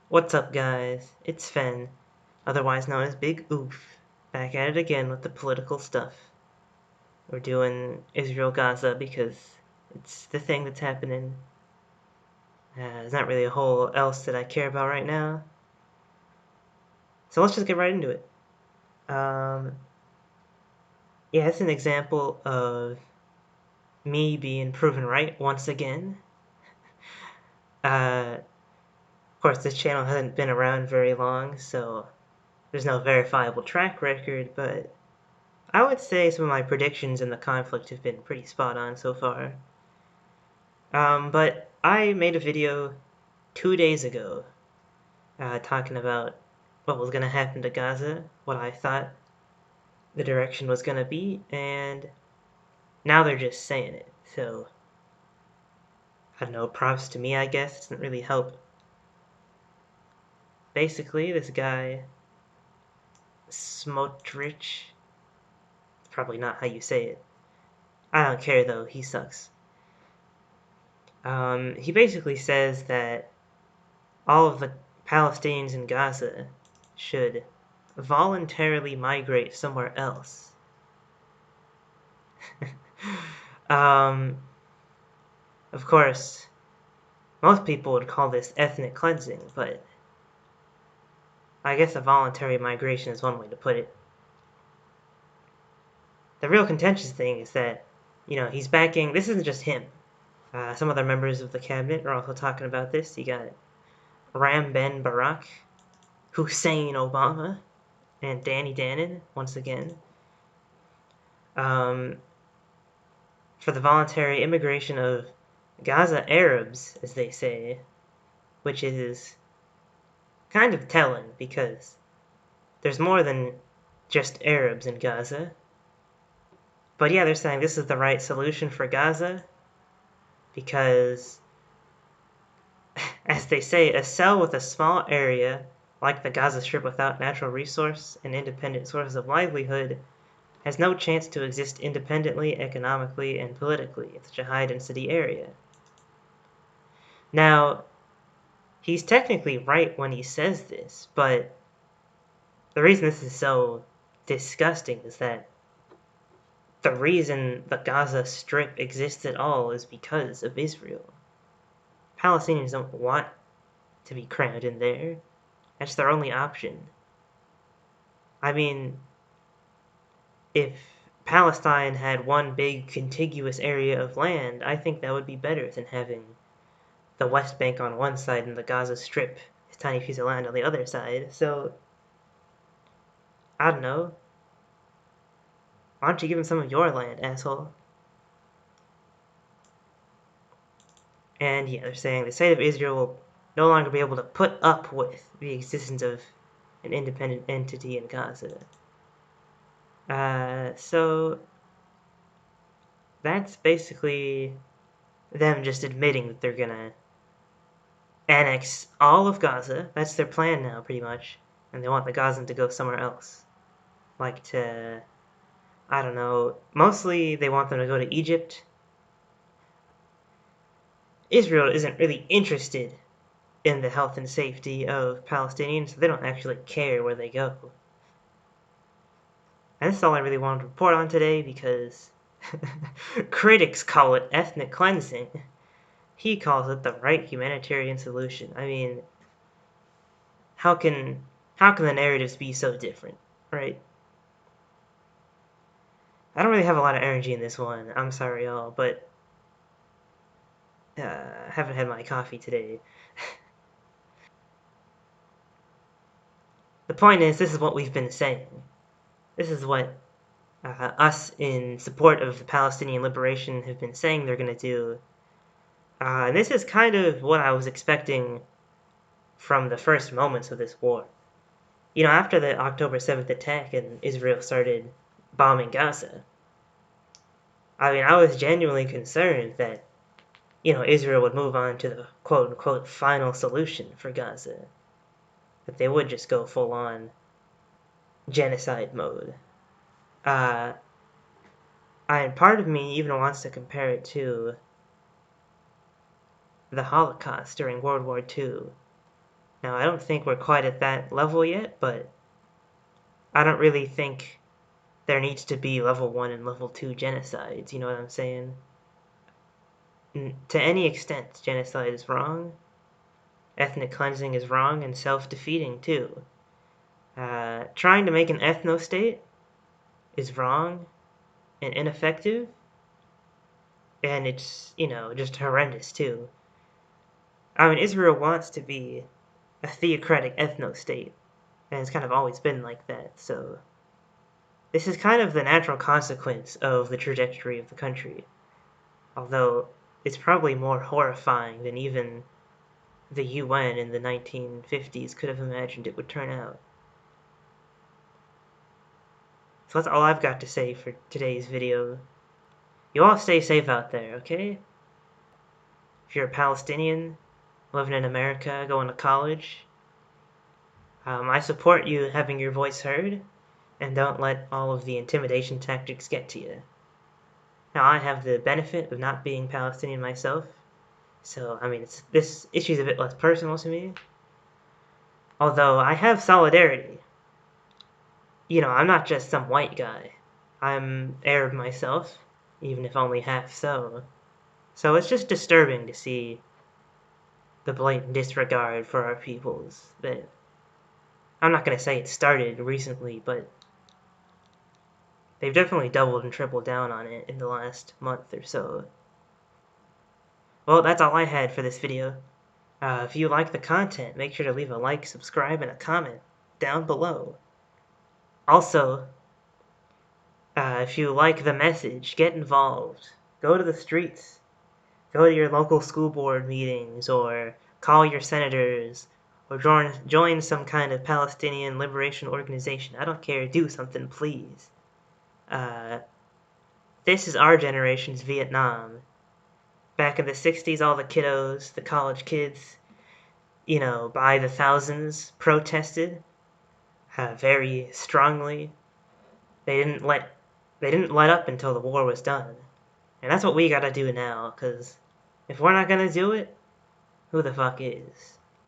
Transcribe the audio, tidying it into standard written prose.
What's up, guys? It's Sphen, otherwise known as Big Oof, back at it again with the political stuff. We're doing Israel-Gaza because it's the thing that's happening. There's not really a whole else that I care about right now. So let's just get right into it. Yeah, it's an example of me being proven right once again. Of course, this channel hasn't been around very long, so there's no verifiable track record, but I would say some of my predictions in the conflict have been pretty spot on so far. But I made a video 2 days ago talking about what was going to happen to Gaza, what I thought the direction was going to be, and now they're just saying it. So, I don't know, props to me, I guess. It doesn't really help. Basically, this guy, Smotrich, probably not how you say it. I don't care though, he sucks. He basically says that all of the Palestinians in Gaza should voluntarily migrate somewhere else. um, of course, most people would call this ethnic cleansing, but I guess a voluntary migration is one way to put it. The real contentious thing is that, he's backing, this isn't just him. Some other members of the cabinet are also talking about this. You got Ram Ben Barak, Hussein Obama, and Danny Danon, once again. For the voluntary immigration of Gaza Arabs, as they say, which is kind of telling because there's more than just Arabs in Gaza. But yeah, they're saying this is the right solution for Gaza because, as they say, a cell with a small area, like the Gaza Strip without natural resource and independent sources of livelihood, has no chance to exist independently, economically, and politically in such a high-density area. Now, he's technically right when he says this, but the reason this is so disgusting is that the reason the Gaza Strip exists at all is because of Israel. Palestinians don't want to be crammed in there. That's their only option. I mean, if Palestine had one big contiguous area of land, I think that would be better than having the West Bank on one side and the Gaza Strip, this tiny piece of land on the other side. So, I don't know. Why don't you give them some of your land, asshole? And yeah, they're saying the state of Israel will no longer be able to put up with the existence of an independent entity in Gaza. So that's basically them just admitting that they're gonna annex all of Gaza. That's their plan now, pretty much. And they want the Gazans to go somewhere else. Like to, I don't know, mostly they want them to go to Egypt. Israel isn't really interested in the health and safety of Palestinians, so they don't actually care where they go. And that's all I really wanted to report on today because critics call it ethnic cleansing. He calls it the right humanitarian solution. I mean, how can the narratives be so different, right? I don't really have a lot of energy in this one. I'm sorry, y'all, but I haven't had my coffee today. The point is, this is what we've been saying. This is what us in support of the Palestinian liberation have been saying they're going to do. And this is kind of what I was expecting from the first moments of this war. After the October 7th attack and Israel started bombing Gaza, I mean, I was genuinely concerned that, Israel would move on to the quote-unquote final solution for Gaza. That they would just go full-on genocide mode. And part of me even wants to compare it to the Holocaust during World War II. Now, I don't think we're quite at that level yet, but I don't really think there needs to be level 1 and level 2 genocides, you know what I'm saying? To any extent, genocide is wrong, ethnic cleansing is wrong, and self-defeating too. Trying to make an ethno-state is wrong and ineffective, and it's, just horrendous too. I mean, Israel wants to be a theocratic ethno-state, and it's kind of always been like that, so this is kind of the natural consequence of the trajectory of the country, although it's probably more horrifying than even the UN in the 1950s could have imagined it would turn out. So that's all I've got to say for today's video. You all stay safe out there, okay? If you're a Palestinian, living in America, going to college, I support you having your voice heard, and don't let all of the intimidation tactics get to you. Now, I have the benefit of not being Palestinian myself, so, I mean, this issue's a bit less personal to me. Although, I have solidarity. I'm not just some white guy. I'm Arab myself, even if only half so. So it's just disturbing to see the blatant disregard for our peoples that, I'm not going to say it started recently, but they've definitely doubled and tripled down on it in the last month or so. Well, that's all I had for this video. If you like the content, make sure to leave a like, subscribe, and a comment down below. Also, if you like the message, get involved. Go to the streets. Go to your local school board meetings, or call your senators, or join some kind of Palestinian liberation organization. I don't care. Do something, please. This is our generation's Vietnam. Back in the 60s, all the kiddos, the college kids, by the thousands, protested very strongly. They didn't let up until the war was done. And that's what we gotta do now, because if we're not gonna do it, who the fuck is?